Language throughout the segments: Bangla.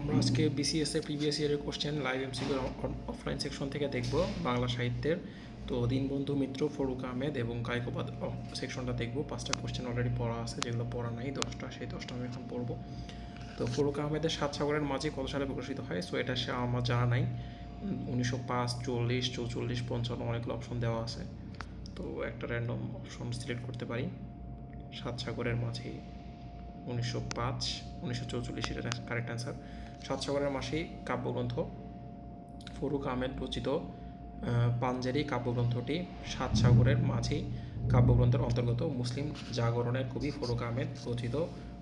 আমরা আজকে বিসিএস এর প্রিভিয়াস ইয়ারের question live MCQ offline section থেকে দেখব বাংলা সাহিত্যের। তো দীনবন্ধু মিত্র, ফরুক আহমেদ এবং কায়কোবাদ সেকশনটা দেখব। 5টা কোশ্চেন অলরেডি পড়া আছে, যেগুলো পড়া নাই 10টা, সেই 10টা আমি এখন পড়বো। তো ফরুক আহমেদের সাত সাগরের মাঝি কত সালে প্রকাশিত হয়? সো এটা আমার জানা নাই। 1905, 40, 44, 55 অনেকগুলো অপশন দেওয়া আছে। তো একটা র্যান্ডম অপশন সিলেক্ট করতে পারি। সাত সাগরের মাঝি 1905, 1944 এটা কারেক্ট অ্যান্সার। সাত সাগরের মাঝি কাব্যগ্রন্থ ফরুক আহমেদ রচিত পাঞ্জেরি কাব্যগ্রন্থটি সাত সাগরের মাঝি কাব্যগ্রন্থের অন্তর্গত। মুসলিম জাগরণের কবি ফরুক আহমেদ রচিত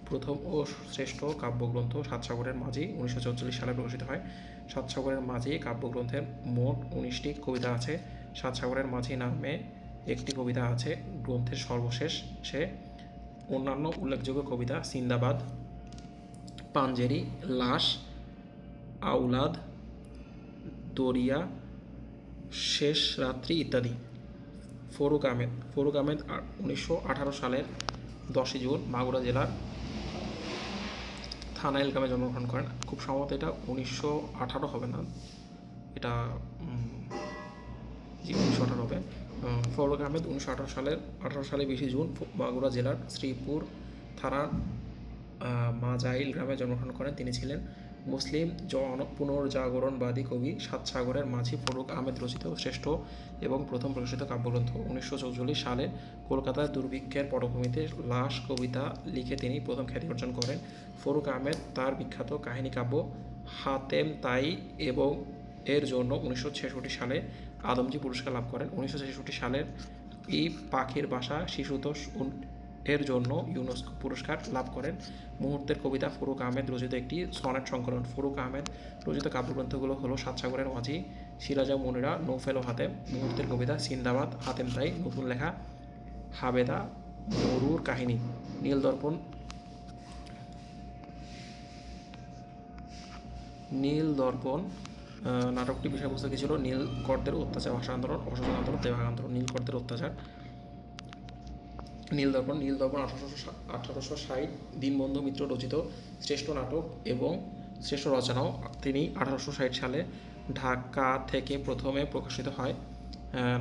প্রথম ও শ্রেষ্ঠ কাব্যগ্রন্থ সাত সাগরের মাঝি 1944 সালে প্রকাশিত হয়। সাত সাগরের মাঝি কাব্যগ্রন্থের মোট 19টি কবিতা আছে। সাত সাগরের মাঝি নামে একটি কবিতা আছে গ্রন্থের সর্বশেষে। অন্যান্য উল্লেখযোগ্য কবিতা সিন্দাবাদ, পাঞ্জেরি, লাশ, আউলাদ, দরিয়া, শেষ রাত্রি ইত্যাদি। ফরুক আহমেদ 1918 সালের 10ই জুন মাগুরা জেলার থানাইল গ্রামে জন্মগ্রহণ করেন। খুব সম্ভবত এটা 1918 হবে না, এটা 1918 হবে। ফরুক আহমেদ 1918 সালের 20 জুন মাগুরা জেলার শ্রীপুর থানার মাজাইল গ্রামে জন্মগ্রহণ করেন। তিনি ছিলেন মুসলিম পুনর্জাগরণবাদী কবি। সাত সাগরের মাঝি ফরুক আহমেদ রচিত শ্রেষ্ঠ এবং প্রথম প্রকাশিত কাব্যগ্রন্থ। 1944 সালে কলকাতার দুর্ভিক্ষের পটভূমিতে লাশ কবিতা লিখে তিনি প্রথম খ্যাতি অর্জন করেন। ফরুক আহমেদ তার বিখ্যাত কাহিনী কাব্য হাতেম তাই এবং এর জন্য 1966 সালে আদমজী পুরস্কার লাভ করেন। 1966 সালের এই পাখির বাসা শিশুতোষ এর জন্য ইউনেস্কো পুরস্কার লাভ করেন। মুহূর্তের কবিতা ফরুক আহমেদ রচিত একটি সনেট সংকলন। ফরুক আহমেদ রচিত কাব্যগ্রন্থগুলো হলো সাত সাগরের মাঝি, সিরাজা মুনিরা, নৌফেল ও হাতেম। মুহূর্তের কবিতা সিন্দাবাদ, হাতেম তাই, নতুন লেখা, হাবেদা, মরুর কাহিনী। নীলদর্পণ নাটকটি বিষয়বস্তু কী ছিল? নীলকরদের অত্যাচার, ভাষা আন্দোলন, অসহযোগ আন্দোলন, তেভাগা আন্দোলন। নীলকরদের অত্যাচার। নীলদর্পণ 1860 দীনবন্ধু মিত্র রচিত শ্রেষ্ঠ নাটক এবং শ্রেষ্ঠ রচনাও। তিনি 1860 সালে ঢাকা থেকে প্রথমে প্রকাশিত হয়।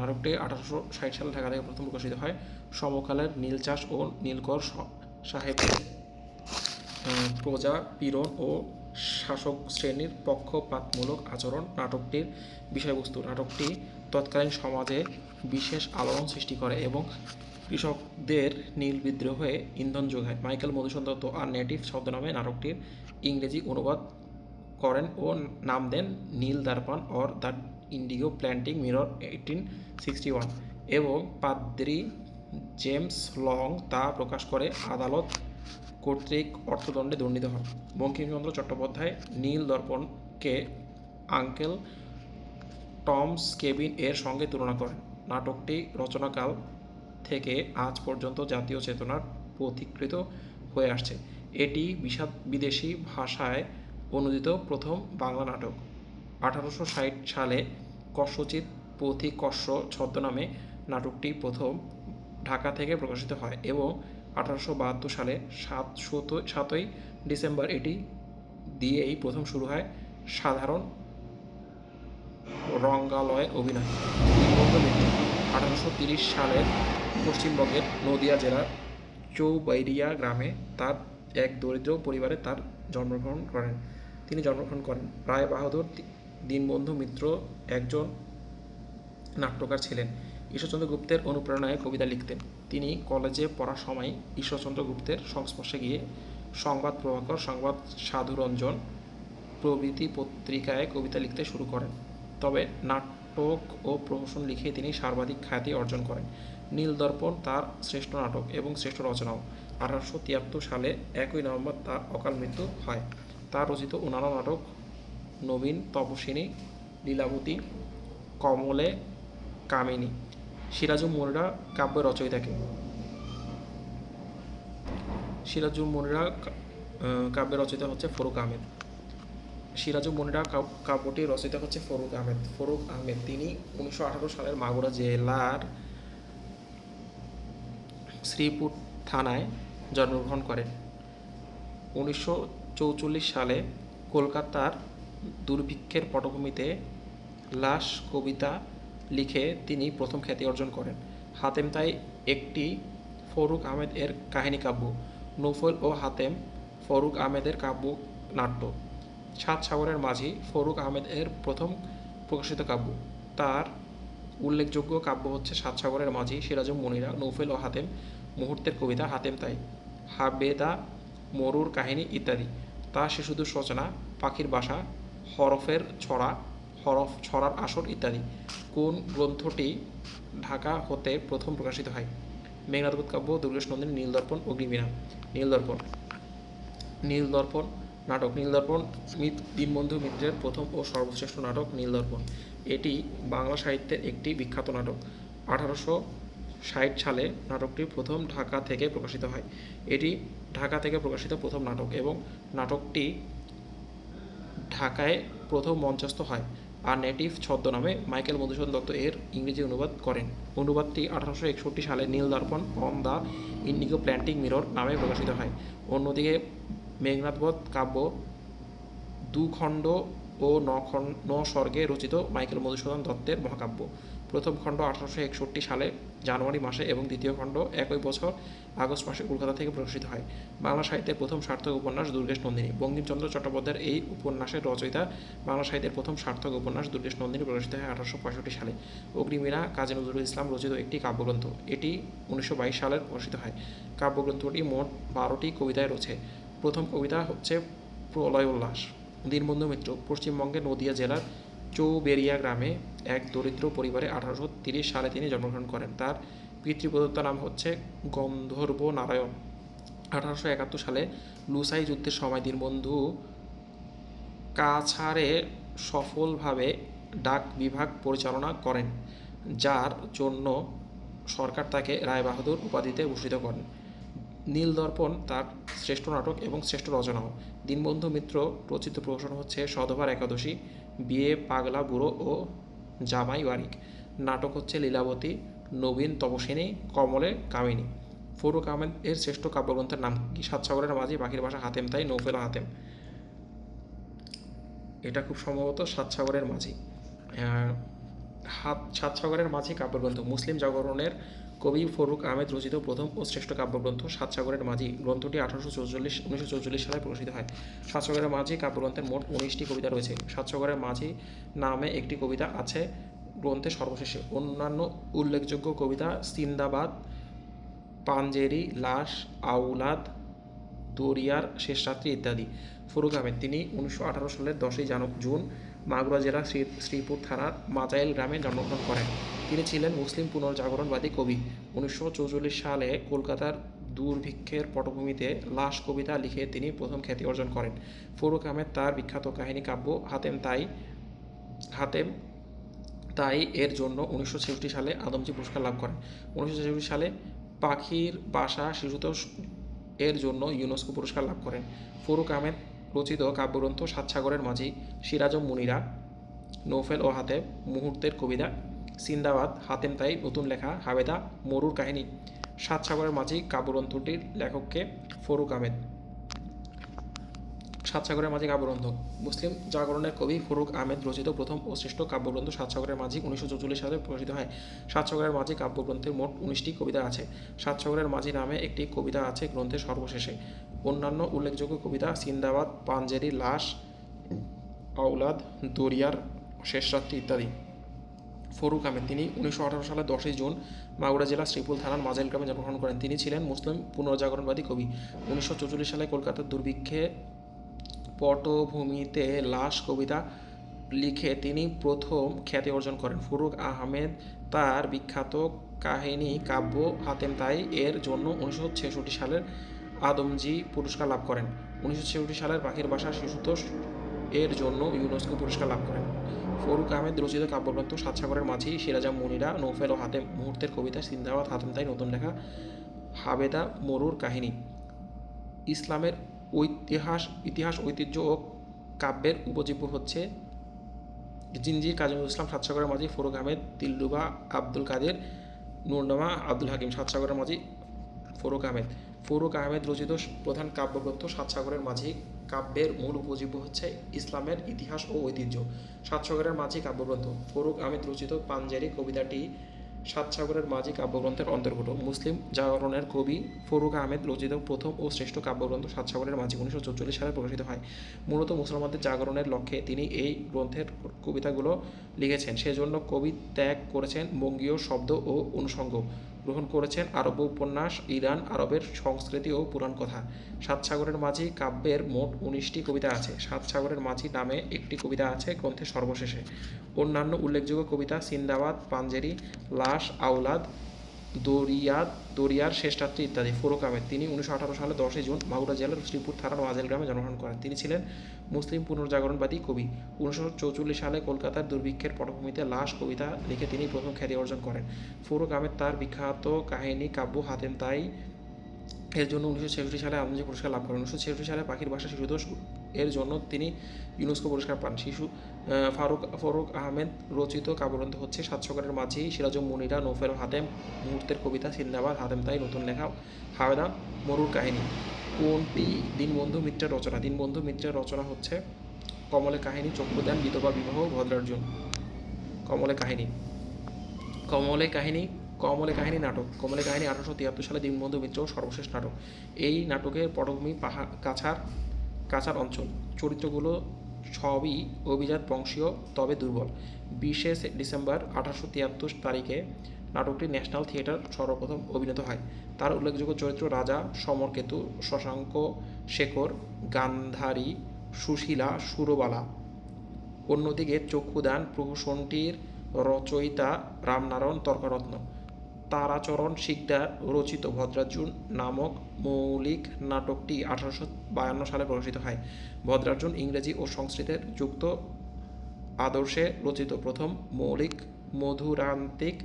নাটকটি 1860 সালে ঢাকা থেকে প্রথম প্রকাশিত হয়। সমকালের নীলচাষ ও নীলকর সাহেবের প্রজা পীড়ন ও শাসক শ্রেণীর পক্ষপাতমূলক আচরণ নাটকটির বিষয়বস্তু। নাটকটি তৎকালীন সমাজে বিশেষ আলোড়ন সৃষ্টি করে এবং কৃষকদের নীল বিদ্রোহে ইন্ধন যোগায়। মাইকেল মধুসূদন দত্ত আর নেটিভ ছদ্মনামে নাটকটির ইংরেজি অনুবাদ করেন ও নাম দেন নীল দর্পণ or the Indigo planting mirror 1861 এবং পাদ্রী জেমস লং তা প্রকাশ করে আদালত কর্তৃক অর্থদণ্ডে দণ্ডিত হন। বঙ্কিমচন্দ্র চট্টোপাধ্যায় নীল দর্পণকে আঙ্কেল টমস কেবিন এর সঙ্গে তুলনা করেন। নাটকটি রচনাকাল থেকে আজ পর্যন্ত জাতীয় চেতনার পথিকৃত হয়ে আসছে। এটি বিদেশি ভাষায় অনুদিত প্রথম বাংলা নাটক। 1860 সালে কস্যচিৎ পথিক কস্য ছদ্মনামে নাটকটি প্রথম ঢাকা থেকে প্রকাশিত হয় এবং 1872 সালে 7ই ডিসেম্বর এটি দিয়েই প্রথম শুরু হয় সাধারণ রঙ্গালয়ে অভিনয়। 1830 সালের পশ্চিমবঙ্গের নদিয়া জেলার চৌবাইরিয়া গ্রামে তার এক দরিদ্র পরিবারে তিনি জন্মগ্রহণ করেন। রায় বাহাদুর দীনবন্ধু মিত্র একজন নাট্যকার ছিলেন। ঈশ্বরচন্দ্র গুপ্তের অনুপ্রেরণায় কবিতা লিখতেন। তিনি কলেজে পড়ার সময় ঈশ্বরচন্দ্র গুপ্তের সংস্পর্শে গিয়ে সংবাদ প্রভাকর, সংবাদ সাধুরঞ্জন প্রভৃতি পত্রিকায় কবিতা লিখতে শুরু করেন। তবে নাটক ও প্রহসন লিখে তিনি সর্বাধিক খ্যাতি অর্জন করেন। নীলদর্পণ তার শ্রেষ্ঠ নাটক এবং শ্রেষ্ঠ রচনাও। 1873 সালে 1 নভেম্বর তার অকাল মৃত্যু হয়। তার রচিত অন্যান্য নাটক নবীন তপস্বিনী, লীলাবতী, কমলে কামিনী। সিরাজুল মুনিরা কাব্যের রচয়িতাকে? সিরাজুল মুনিরা কাব্যের রচয়িতা হচ্ছে ফরুক আহমেদ। সিরাজুল মুনিরা কাব্যটি রচয়িতা হচ্ছে ফরুক আহমেদ। তিনি 1918 সালের মাগুরা জেলার শ্রীপুর থানায় জন্মগ্রহণ করেন। 1944 সালে কলকাতার দুর্ভিক্ষের পটভূমিতে লাশ কবিতা লিখে তিনি প্রথম খ্যাতি অর্জন করেন। হাতেম তাই একটি ফরুক আহমেদ এর কাহিনী কাব্য। নৌফল ও হাতেম ফরুক আহমেদের কাব্য নাট্য। সাত সাগরের মাঝি ফরুক আহমেদ এর প্রথম প্রকাশিত কাব্য। তার উল্লেখযোগ্য কাব্য হচ্ছে সাত সাগরের মাঝি, সিরাজুম মুনিরা, নৌফেল ও হাতেম, মুহূর্তের কবিতা, হাতেম তাই, হাবেদা, মরুর কাহিনী ইত্যাদি। তার শিশুদোষ রচনা, পাখির বাসা, হরফের ছড়া, হরফ ছড়ার আসর ইত্যাদি। কোন গ্রন্থটি ঢাকা হতে প্রথম প্রকাশিত হয়? মেঘনাদবধ কাব্য, দুর্গেশ নন্দিনী, নীলদর্পণ, অগ্নিবীণা। নীলদর্পণ। নীলদর্পণ নাটক। নীলদর্পণ দীনবন্ধু মিত্রের প্রথম ও সর্বশ্রেষ্ঠ নাটক নীলদর্পণ। এটি বাংলা সাহিত্যের একটি বিখ্যাত নাটক। 1860 সালে নাটকটি প্রথম ঢাকা থেকে প্রকাশিত হয়। এটি ঢাকা থেকে প্রকাশিত প্রথম নাটক এবং নাটকটি ঢাকায় প্রথম মঞ্চস্থ হয়। আর নেটিভ ছদ্মনামে মাইকেল মধুসূদন দত্ত এর ইংরেজি অনুবাদ করেন। অনুবাদটি 1861 সালে Nildarpan on the Indigo planting mirror নামে প্রকাশিত হয়। অন্যদিকে মেঘনাদবধ কাব্য দুখণ্ড ও ন স্বর্গে রচিত মাইকেল মধুসূদন দত্তের মহাকাব্য। প্রথম খণ্ড 1861 সালে জানুয়ারি মাসে এবং দ্বিতীয় খণ্ড একই বছর আগস্ট মাসে কলকাতা থেকে প্রকাশিত হয়। বাংলা সাহিত্যের প্রথম সার্থক উপন্যাস দুর্গেশ নন্দিনী। বঙ্কিমচন্দ্র চট্টোপাধ্যায়ের এই উপন্যাসের রচয়িতা। বাংলা সাহিত্যের প্রথম সার্থক উপন্যাস দুর্গেশ নন্দিনী প্রকাশিত হয় 1865 সালে। অগ্নিবীণা কাজী নজরুল ইসলাম রচিত একটি কাব্যগ্রন্থ। এটি 1922 সালে প্রকাশিত হয়। কাব্যগ্রন্থটি মোট 12টি কবিতায় রয়েছে। প্রথম কবিতা হচ্ছে প্রলয় উল্লাস। দীনবন্ধু মিত্র পশ্চিমবঙ্গের নদিয়া জেলার চৌবেরিয়া গ্রামে এক দরিদ্র পরিবারে 1830 সালে তিনি জন্মগ্রহণ করেন। তার পিতৃপ্রদত্ত নাম হচ্ছে গন্ধর্ব নারায়ণ। 1871 সালে লুসাই যুদ্ধের সময় দীনবন্ধু কাছাড়ে সফলভাবে ডাক বিভাগ পরিচালনা করেন, যার জন্য সরকার তাকে রায়বাহাদুর উপাধিতে ভূষিত করেন। নীলদর্পণ তার শ্রেষ্ঠ নাটক এবং শ্রেষ্ঠ রচনাও। দীনবন্ধু মিত্র রচিত প্রকাশন হচ্ছে সধবার একাদশী, বিয়ে পাগলা বুড়ো ও জামাই বারিক। নাটক হচ্ছে লীলাবতী, নবীন তপস্বিনী, কমলে কামিনী। ফরুক আহমেদ এর শ্রেষ্ঠ কাব্যগ্রন্থের নাম কি? সাত সাগরের মাঝি, পাখির বাসা, হাতেম তাই, নৌফেল হাতেম। এটা খুব সম্ভবত সাত সাগরের মাঝি। সাত সাগরের মাঝি কাব্যগ্রন্থ মুসলিম জাগরণের কবি ফরুক আহমেদ রচিত প্রথম ও শ্রেষ্ঠ কাব্যগ্রন্থ সাত সাগরের মাঝি। গ্রন্থটি 1944 সালে প্রকাশিত হয়। সাত সাগরের মাঝি কাব্যগ্রন্থের মোট 19টি কবিতা রয়েছে। সাত সাগরের মাঝি নামে একটি কবিতা আছে গ্রন্থের সর্বশেষে। অন্যান্য উল্লেখযোগ্য কবিতা সিন্দাবাদ, পাঞ্জেরি, লাশ, আউলাদ, দরিয়ার শেষ রাত্রি ইত্যাদি। ফরুক আহমেদ তিনি 1918 সালের 10ই জুন মাগুরা জেলার শ্রীপুর থানার মাজাইল গ্রামে জন্মগ্রহণ করেন। তিনি ছিলেন মুসলিম পুনর্জাগরণবাদী কবি। 1944 সালে কলকাতার দুর্ভিক্ষের পটভূমিতে লাশ কবিতা লিখে তিনি প্রথম খ্যাতি অর্জন করেন। ফরুক আহমেদ তার বিখ্যাত কাহিনী কাব্য হাতেম তাই এর জন্য 1966 সালে আদমজী পুরস্কার লাভ করেন। 1966 সালে পাখির বাসা শিশুতোষ এর জন্য ইউনেস্কো পুরস্কার লাভ করেন। ফরুক আহমেদ রচিত কাব্যগ্রন্থ সাত সাগরের মাঝি, সিরাজুম মুনিরা, নৌফেল ও হাতেম, মুহূর্তের কবিতা, সিন্দাবাদ, হাতেম তাই, নতুন লেখা, হাবেদা, মরুর কাহিনী। সাত সাগরের মাঝি কাব্যগ্রন্থটির লেখককে ফরুক আহমেদ। সাত সাগরের মাঝি কাব্যগ্রন্থ মুসলিম জাগরণের কবি ফরুক আহমেদ রচিত প্রথম ও শ্রেষ্ঠ কাব্যগ্রন্থ সাত সাগরের মাঝি 1944 সালে প্রকাশিত হয়। সাত সাগরের মাঝি কাব্যগ্রন্থের মোট 19টি কবিতা আছে। সাত সাগরের মাঝি নামে একটি কবিতা আছে গ্রন্থের সর্বশেষে। অন্যান্য উল্লেখযোগ্য কবিতা সিন্দাবাদ, পাঞ্জেরি, লাশ, আউলাদ, দরিয়ার শেষ রাত্রি ইত্যাদি। ফরুক আহমেদ তিনি 1918 সালের 10ই জুন মাগুরা জেলা শ্রীপুর থানার মাজাইল গ্রামে জন্মগ্রহণ করেন। তিনি ছিলেন মুসলিম পুনর্জাগরণবাদী কবি। 1944 সালে কলকাতার দুর্ভিক্ষে পটভূমিতে লাশ কবিতা লিখে তিনি প্রথম খ্যাতি অর্জন করেন। ফরুক আহমেদ তার বিখ্যাত কাহিনী কাব্য হাতেম তাই এর জন্য 1966 সালের আদমজী পুরস্কার লাভ করেন। 1966 সালের পাখির বাসা শিশুতোষ এর জন্য ইউনেস্কো পুরস্কার লাভ করেন। ফরুক আহমেদ রচিত কাব্যগ্রন্থ সাত সাগরের মাঝি, সিরাজুম মুনিরা, নৌফেল ও হাতেম, মুহূর্তের কবিতা, সিন্দাবাদ, হাতেম তাই, নতুন লেখা, হাবেদা, মরুর কাহিনী। ইসলামের ইতিহাস ঐতিহ্য ও কাব্যের উপজীব্য হচ্ছে জিঞ্জির কাজী নজরুল ইসলাম, সাত সাগরের মাঝি ফরুক আহমেদ, দিলরুবা আব্দুল কাদের, নূরনামা আব্দুল হাকিম। সাত সাগরের মাঝি ফরুক আহমেদ রচিত প্রধান কাব্যগ্রন্থ সাত সাগরের মাঝি কাব্যের মূল উপজীব্য হচ্ছে ইসলামের ইতিহাস ও ঐতিহ্য। সাত সাগরের মাঝি কাব্যগ্রন্থ। ফরুক আহমেদ রচিত পাঞ্জেরি কবিতাটি সাত সাগরের মাঝি কাব্যগ্রন্থের অন্তর্গত। মুসলিম জাগরণের কবি ফরুক আহমেদ রচিত প্রথম ও শ্রেষ্ঠ কাব্যগ্রন্থ সাত সাগরের মাঝি 1944 সালে প্রকাশিত হয়। মূলত মুসলমানদের জাগরণের লক্ষ্যে তিনি এই গ্রন্থের কবিতাগুলো লিখেছেন। সেজন্য কবি ত্যাগ করেছেন বঙ্গীয় শব্দ ও অনুষঙ্গ, গ্রহণ করেছেন আরব্য উপন্যাস, ইরান, আরবের সংস্কৃতি ও পুরাণ কথা। সাত সাগরের মাঝি কাব্যের মোট 19টি কবিতা আছে। সাত সাগরের মাঝি নামে একটি কবিতা আছে গ্রন্থের সর্বশেষে। অন্যান্য উল্লেখযোগ্য কবিতা সিন্দাবাদ, পাঞ্জেরি, লাশ, আওলাদ, দরিয়ার শেষরাত্রি ইত্যাদি। ফরুক আহমেদ তিনি 1918 সালে 10 জুন মাগুরা জেলার শ্রীপুর থানার মাঝেল গ্রামে জন্মগ্রহণ করেন। তিনি ছিলেন মুসলিম পুনর্জাগরণবাদী কবি। 1944 সালে কলকাতার দুর্ভিক্ষের পটভূমিতে লাশ কবিতা লিখে তিনি প্রথম খ্যাতি অর্জন করেন। ফরুক আহমেদ তার বিখ্যাত কাহিনী কাব্য হাতেম তাই এর জন্য 1966 সালে আন্তর্জাতিক পুরস্কার লাভ করেন। 1966 সালে পাখির ভাষা শিশুতোষ এর জন্য তিনি ইউনেস্কো পুরস্কার পান। ফরুক আহমেদ রচিত কাব্যগ্রন্থ হচ্ছে সাত সাগরের মাঝি, সিরাজুম মুনিরা, নৌফের হাতেম, মুহূর্তের কবিতা, সিন্দাবাদ, হাতেম তাই, নতুন লেখা, হাওদা, মরুর কাহিনী। কোনটি দীনবন্ধু মিত্রের রচনা? দীনবন্ধু মিত্রের রচনা হচ্ছে কমলে কাহিনী, চক্ষুদান, বিধবা বিবাহ, ভদ্রার্জুন। কমলে কাহিনী কমলে কাহিনী নাটক। কমলে কাহিনী 1873 সালে দীনবন্ধু মিত্র সর্বশেষ নাটক। এই নাটকের পটভূমি কাছাড় অঞ্চল। চরিত্রগুলো সবই অভিজাত বংশীয়, তবে দুর্বল। 20 ডিসেম্বর 1873 তারিখে নাটকটি ন্যাশনাল থিয়েটার সর্বপ্রথম অভিনীত হয়। তার উল্লেখযোগ্য চরিত্র রাজা, সমরকেতু, শশাঙ্ক, শেখর, গান্ধারী, সুশীলা, সুরবালা। অন্যদিকে চক্ষুদান প্রহসনটির রচয়িতা রামনারায়ণ তর্করত্ন। তারাচরণ শিকদার রচিত ভদ্রার্জুন নামক মৌলিক নাটকটি 1852 সালে প্রকাশিত হয়। ভদ্রার্জুন ইংরেজি ও সংস্কৃতের যুক্ত আদর্শে রচিত প্রথম মৌলিক মধুরান্তিক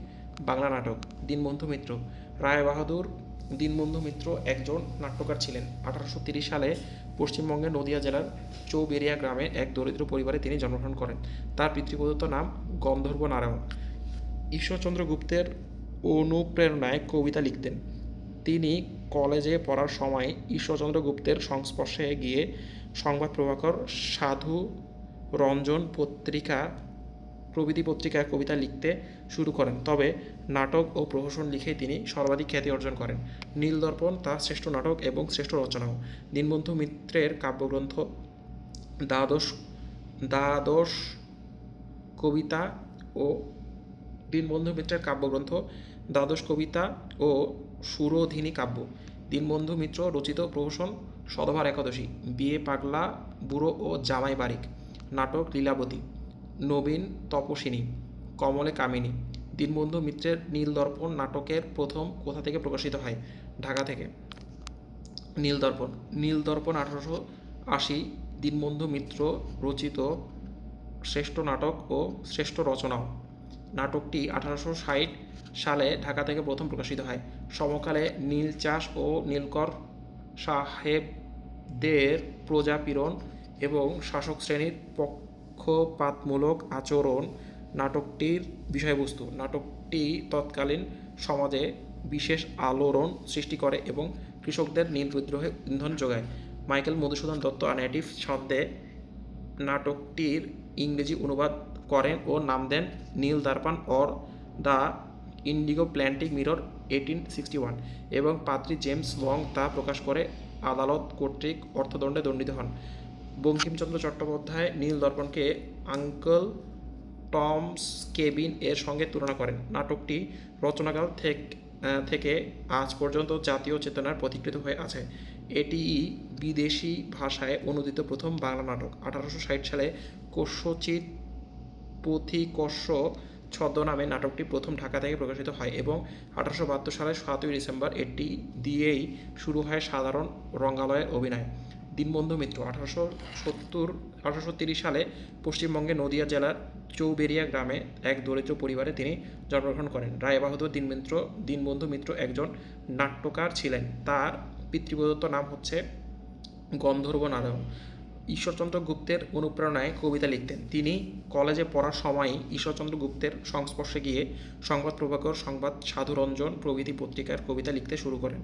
বাংলা নাটক। দীনবন্ধু মিত্র। রায়বাহাদুর দীনবন্ধু মিত্র একজন নাট্যকার ছিলেন। 1830 সালে পশ্চিমবঙ্গের নদিয়া জেলার চৌবেরিয়া গ্রামে এক দরিদ্র পরিবারে তিনি জন্মগ্রহণ করেন। তার পিতৃপ্রদত্ত নাম গন্ধর্ব নারায়ণ। ঈশ্বরচন্দ্র গুপ্তের অনুপ্রেরণায় কবিতা লিখতেন। তিনি কলেজে পড়ার সময় ঈশ্বরচন্দ্র গুপ্তের সংস্পর্শে গিয়ে সংবাদ প্রভাকর, সাধু রঞ্জন প্রভৃতি পত্রিকায় কবিতা লিখতে শুরু করেন। তবে নাটক ও প্রহসন লিখে তিনি সর্বাধিক খ্যাতি অর্জন করেন। নীলদর্পণ তার শ্রেষ্ঠ নাটক এবং শ্রেষ্ঠ রচনাও। দীনবন্ধু মিত্রের কাব্যগ্রন্থ দ্বাদশ কবিতা ও দীনবন্ধু মিত্রের কাব্যগ্রন্থ দ্বাদশ কবিতা ও সুরোধিনী কাব্য। দীনবন্ধু মিত্র রচিত প্রহসন সধবার একাদশী, বিয়ে পাগলা বুড়ো ও জামাই বারিক। নাটক লীলাবতী, নবীন তপস্বিনী, কমলে কামিনী। দীনবন্ধু মিত্রের নীলদর্পণ নাটকের প্রথম কোথা থেকে প্রকাশিত হয়? ঢাকা থেকে। নীলদর্পণ 1880 দীনবন্ধু মিত্র রচিত শ্রেষ্ঠ নাটক ও শ্রেষ্ঠ রচনাও। নাটকটি 1860 সালে ঢাকা থেকে প্রথম প্রকাশিত হয়। সমকালে নীলচাষ ও নীলকর সাহেবদের প্রজাপীড়ন এবং শাসক শ্রেণীর পক্ষপাতমূলক আচরণ নাটকটির বিষয়বস্তু। নাটকটি তৎকালীন সমাজে বিশেষ আলোড়ন সৃষ্টি করে এবং কৃষকদের নীল বিদ্রোহে ইন্ধন যোগায়। মাইকেল মধুসূদন দত্ত নেটিভ ছন্দে নাটকটির ইংরেজি অনুবাদ করেন ও নাম দেন নীল দর্পণ অর দ্য ইন্ডিগো প্ল্যান্টিক মিরর 1861 এবং পাদ্রী জেমস ওয়ং তা প্রকাশ করে আদালত কর্তৃক অর্থদণ্ডে দণ্ডিত হন। বঙ্কিমচন্দ্র চট্টোপাধ্যায় নীল দর্পণকে আঙ্কেল টমস কেবিন এর সঙ্গে তুলনা করেন। নাটকটি রচনাকাল থেকে আজ পর্যন্ত জাতীয় চেতনার প্রতিকৃত হয়ে আছে। এটি বিদেশি ভাষায় অনুদিত প্রথম বাংলা নাটক। 1860 সালে কস্যচিৎ পথিকস্য ছদ্মনামে নাটকটি প্রথম ঢাকা থেকে প্রকাশিত হয় এবং 1872 সালের 7 ডিসেম্বর এটি দিয়েই শুরু হয় সাধারণ রঙ্গালয়ের অভিনয়। দীনবন্ধু মিত্র 1830 সালে পশ্চিমবঙ্গের নদিয়া জেলার চৌবেরিয়া গ্রামে এক দরিদ্র পরিবারে তিনি জন্মগ্রহণ করেন। রায়বাহাদুর দীনবন্ধু মিত্র একজন নাট্যকার ছিলেন। তার পিতৃপ্রদত্ত নাম হচ্ছে গন্ধর্ব নারায়ণ। ঈশ্বরচন্দ্র গুপ্তের অনুপ্রেরণায় কবিতা লিখতেন। তিনি কলেজে পড়ার সময়ই ঈশ্বরচন্দ্র গুপ্তের সংস্পর্শে গিয়ে সংবাদ প্রভাকর, সংবাদ সাধুরঞ্জন প্রভৃতি পত্রিকার কবিতা লিখতে শুরু করেন।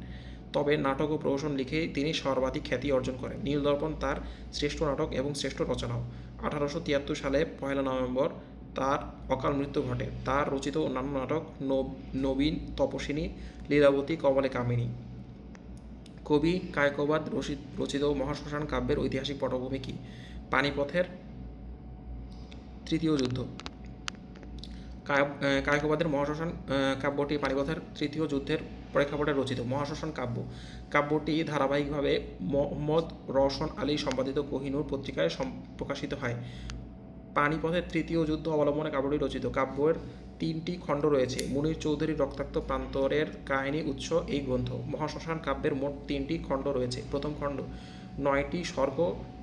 তবে নাটক ও প্রহসন লিখে তিনি সর্বাধিক খ্যাতি অর্জন করেন। নীলদর্পণ তার শ্রেষ্ঠ নাটক এবং শ্রেষ্ঠ রচনাও। 1873 সালে 1 নভেম্বর তার অকাল মৃত্যু ঘটে। তার রচিত অন্যান্য নাটক নবীন, তপস্বিনী, লীলাবতী, কমলে কামিনী। কবি কায়কোবাদ রচিত মহাশ্মশান কাব্যের ঐতিহাসিক পটভূমি কি? পানিপথের তৃতীয় যুদ্ধ। কায়কোবাদের মহাশ্মশান কাব্যটি পানিপথের তৃতীয় যুদ্ধের প্রেক্ষাপটে রচিত মহাশ্মশান কাব্য। কাব্যটি ধারাবাহিকভাবে মোহাম্মদ রওশন আলী সম্পাদিত কোহিনূর পত্রিকায় প্রকাশিত হয়। পানিপথের তৃতীয় যুদ্ধ অবলম্বনে কাব্যটি রচিত। কাব্যের 3টি খণ্ড রয়েছে। মুনির চৌধুরীর রক্তাক্ত প্রান্তরের কাহিনী উৎস এই গ্রন্থ। মহাশ্মশান কাব্যের মোট 3টি খণ্ড রয়েছে। প্রথম খণ্ড 9টি স্বর্গ,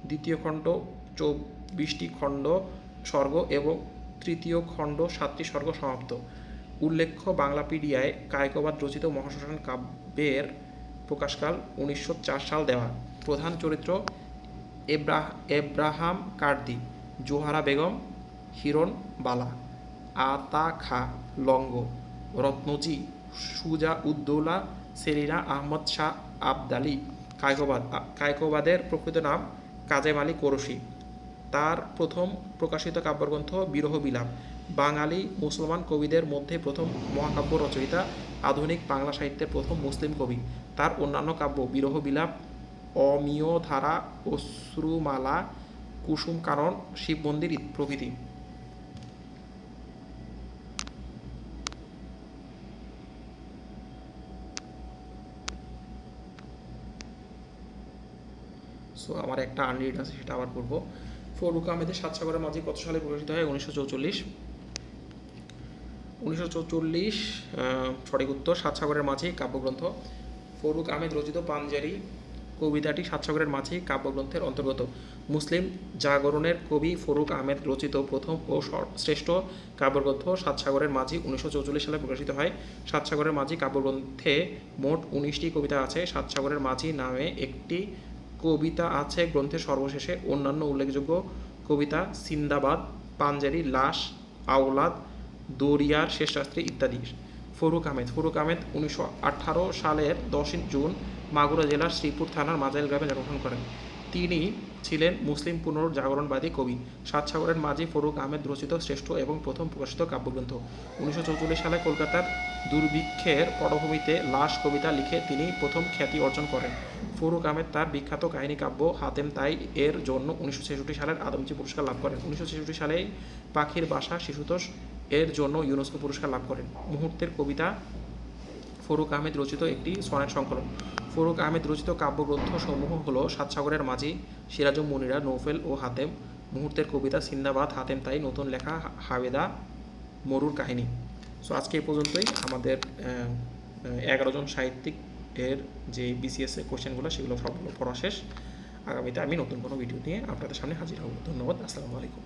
দ্বিতীয় খণ্ড 24টি খণ্ড স্বর্গ এবং তৃতীয় খণ্ড 7টি স্বর্গ সমাপ্ত। উল্লেখ্য বাংলাপিডিয়ায় কায়কোবাদ রচিত মহাশ্মশান কাব্যের প্রকাশকাল 1904 সাল দেওয়া। প্রধান চরিত্র এব্রাহাম কার্দি, জোহারা বেগম, হিরণ বালা, আতা খা লঙ্গ, রত্নজি, সুজা উদ্দৌলা, সেলিনা আহমদ শাহ আবদালি। কায়কোবাদের প্রকৃত নাম কাজেম আলী কোরশি। তার প্রথম প্রকাশিত কাব্যগ্রন্থ বিরহ বিলাপ। বাঙালি মুসলমান কবিদের মধ্যে প্রথম মহাকাব্য রচয়িতা, আধুনিক বাংলা সাহিত্যের প্রথম মুসলিম কবি। তার অন্যান্য কাব্য বিরহ বিলাপ, অমিয় ধারা, অশ্রুমালা, কুসুম কানন, শিব মন্দির প্রভৃতি। সো আমার একটা আনরিড আছে, সেটা আবার পড়বো। ফরুক আহমেদের সাতসাগরের মাঝি কত সালে প্রকাশিত হয়? 1944। সঠিক উত্তর। সাতসাগরের মাঝি কাব্যগ্রন্থ। ফরুক আহমেদ রচিত পাঞ্জারি কবিতাটি সাতসাগরের মাঝি কাব্যগ্রন্থের অন্তর্গত। মুসলিম জাগরণের কবি ফরুক আহমেদ রচিত প্রথম ও শ্রেষ্ঠ কাব্যগ্রন্থ সাতসাগরের মাঝি 1944 সালে প্রকাশিত হয়। সাতসাগরের মাঝি কাব্যগ্রন্থে মোট 19টি কবিতা আছে। সাতসাগরের মাঝি নামে একটি কবিতা আছে গ্রন্থের সর্বশেষে। অন্যান্য উল্লেখযোগ্য কবিতা সিন্দাবাদ, পাঞ্জারি, লাশ, আওলাদ, দরিয়ার শেষ রাত্রি ইত্যাদি। ফরুক আহমেদ 1918 সালের 10 জুন মাগুরা জেলার শ্রীপুর থানার মাজাইল গ্রামে জন্মগ্রহণ করেন। তিনি ছিলেন মুসলিম পুনর্জাগরণবাদী কবি। সাতসাগরের মাঝি ফরুক আহমেদ রচিত শ্রেষ্ঠ এবং প্রথম প্রকাশিত কাব্যগ্রন্থ। 1944 সালে কলকাতার দুর্ভিক্ষের পটভূমিতে লাশ কবিতা লিখে তিনি প্রথম খ্যাতি অর্জন করেন। ফরুক আহমেদ তার বিখ্যাত কাহিনী কাব্য হাতেম তাই এর জন্য 1966 সালের আদমজী পুরস্কার লাভ করেন। 1966 সালে পাখির বাসা শিশুতোষ এর জন্য ইউনেস্কো পুরস্কার লাভ করেন। মুহূর্তের কবিতা ফরুক আহমেদ রচিত একটি সনেট সংকলন। ফরুক আহমেদ রচিত কাব্যগ্রন্থ সমূহ হল সাতসাগরের মাঝি, সিরাজুম মুনিরা, নৌফেল ও হাতেম, মুহূর্তের কবিতা, সিন্দাবাদ, হাতেম তাই, নতুন লেখা, হাবেদা, মরুর কাহিনী। সো আজকে এই পর্যন্তই। আমাদের 11 জন সাহিত্যিক এর যে বিসিএস এর কোশ্চেনগুলো সেগুলো সবগুলো পড়া শেষ। আগামীতে আমি নতুন কোনো ভিডিও নিয়ে আপনাদের সামনে হাজির হব। ধন্যবাদ। আসসালামু আলাইকুম।